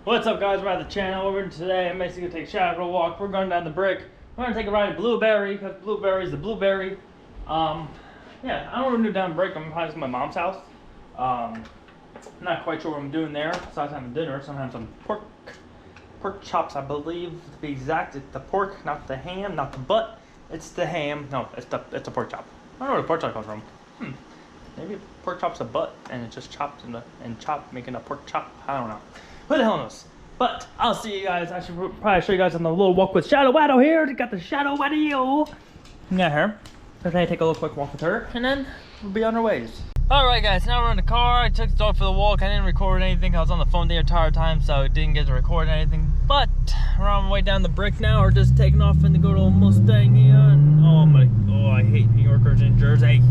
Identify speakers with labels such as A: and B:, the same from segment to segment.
A: What's up, guys? We're at the channel. We're today. I'm basically gonna take a shower, go walk. We're going down the brick. We're gonna take a ride at Blueberry because Blueberry's the blueberry. Yeah, I don't know what to do down the brick. I'm probably to my mom's house. I'm not quite sure what I'm doing there. Besides having dinner, sometimes some pork chops, I believe to be exact. It's the pork, not the ham, not the butt. It's the ham. No, it's a pork chop. I don't know where the pork chop comes from. Maybe a pork chop's a butt and it's just chopped making a pork chop. I don't know. Who the hell knows? But I'll see you guys. I should probably show you guys on the little walk with Shadow Waddle here. We got the Shadow Waddle. Got her. So today take a little quick walk with her and then we'll be on our ways. Alright guys, now we're in the car. I took the dog for the walk. I didn't record anything. I was on the phone the entire time, so I didn't get to record anything. But we're on our way down the brick now. We're just taking off in the good old Mustang here. And I hate New Yorkers in Jersey.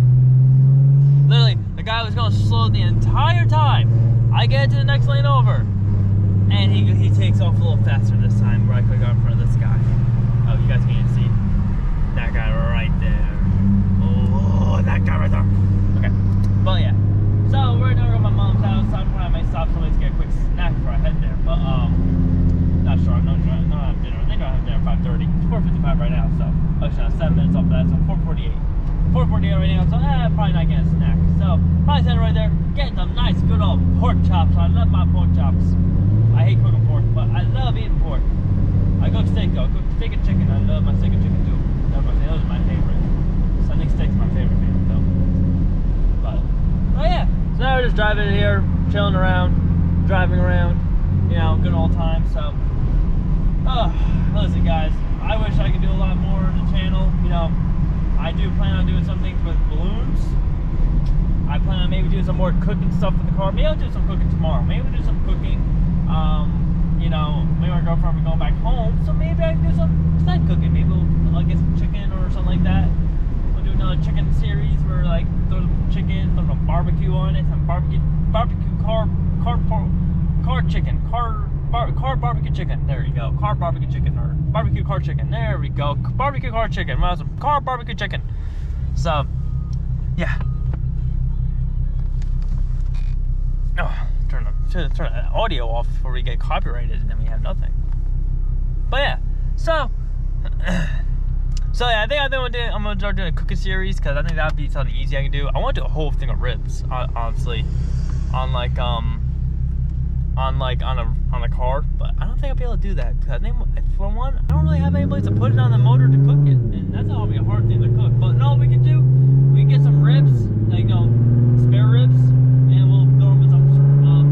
A: Literally, the guy was going slow the entire time. I get to the next lane over, and he takes off a little faster this time, where I could go in front of this guy. Oh, you guys can't see that guy right there. Oh, that guy right there. Okay, well yeah. So we're now at my mom's house. I probably might stop somewhere to get a quick snack before I head there, but not sure. No, have dinner. I think I'll have dinner at 5:30. It's 4:55 right now, so actually, 7 minutes off that, so 4:48. 4:48 right now, so probably not getting a snack. So probably sitting right there, getting some nice, good old pork chops. I love my pork chops. I hate cooking pork, but I love eating pork. I cook steak though. I cook steak and chicken. I love my steak and chicken too. Those are my favorite. So I think steak's my favorite though. But oh yeah. So now we're just driving here, chilling around, driving around. You know, good old time. So listen guys, I wish I could do a lot more on the channel. You know, I do plan on doing something with balloons. I plan on maybe doing some more cooking stuff with the car. Maybe I'll do some cooking tomorrow. Maybe we'll do some cooking. You know, maybe my girlfriend will be going back home, so maybe I can do some snack cooking. Maybe we'll get some chicken or something like that. We'll do another chicken series where like throw some chicken, throw some barbecue on it, some barbecue car chicken, car barbecue chicken. There you go, car barbecue chicken or barbecue car chicken. There we go, barbecue car chicken. Well, some car barbecue chicken. So, yeah. Oh, turn the audio off before we get copyrighted, and then we have nothing. But yeah, so yeah, I think I'm gonna start doing a cooking series because I think that would be something easy I can do. I want to do a whole thing of ribs, honestly, on a car, but I don't think I'll be able to do that because I think, for one, I don't really have anybody to put it on the motor to cook it, and that's gonna be a hard thing to cook. But no, we can get some ribs, like, you know, spare ribs, and we'll throw them in some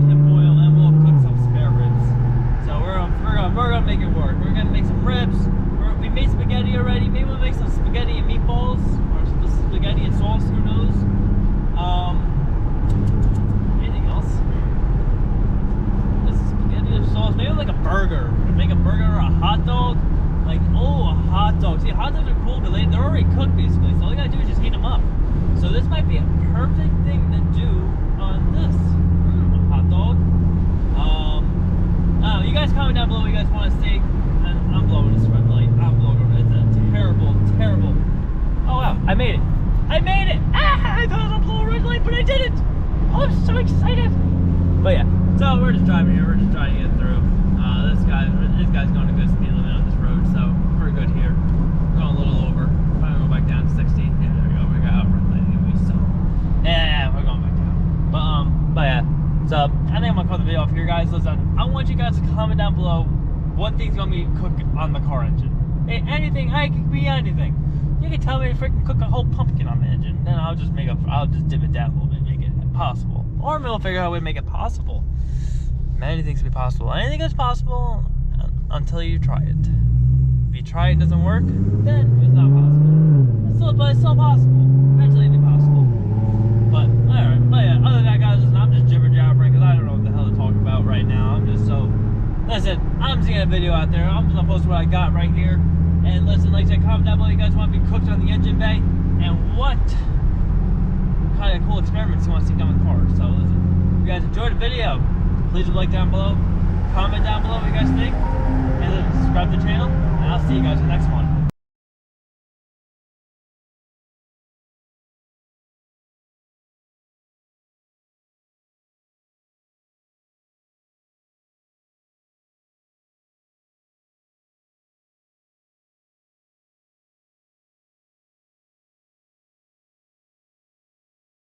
A: tin foil, and we'll cook some spare ribs. So we're gonna make it work. We're gonna make some ribs. We made spaghetti already. Maybe we'll make some spaghetti and meatballs, or some spaghetti and sauce. Who knows? Anything else? Sauce, maybe like a burger. Make a burger or a hot dog. Like, oh, a hot dog. See, hot dogs are cool because they're already cooked basically. So all you gotta do is just heat them up. So this might be a perfect thing to do on this. A hot dog. You guys comment down below what you guys want to see. And I'm blowing this red light. I'm blowing it. It's a terrible. Oh wow, I made it. I made it! Ah, I thought I was gonna blow a red light, but I didn't. Oh, I'm so excited. But yeah. So we're just driving here. We're just trying to get through. This guy's going a good speed limit on this road, so we're good here. We're going a little over. Probably go back down to 60. Yeah, there we go. We got upward lane anyway, so yeah, we're going back down. But yeah. So I think I'm gonna cut the video off here, guys. Listen, I want you guys to comment down below what thing's gonna be cooked on the car engine. Hey, anything. Hey, it could be anything. You can tell me to freaking cook a whole pumpkin on the engine. Then I'll just dim it down a little bit, make it possible. Or maybe we'll figure out a way to make it possible. Many things can be possible. Anything is possible until you try it. If you try it and it doesn't work, then it's not possible. But it's still possible. Eventually it'll be possible. But alright. But yeah, other than that, guys, listen, I'm just jibber jabbering because I don't know what the hell to talk about right now. I'm just so. Listen, I'm just getting a video out there. I'm just gonna post what I got right here. And listen, like I said, comment down below you guys want to be cooked on the engine bay and what kind of cool experiments you want to see done with cars. So listen, if you guys enjoyed the video, please like down below, comment down below what you guys think, and then subscribe to the channel, and I'll see you guys in the next one.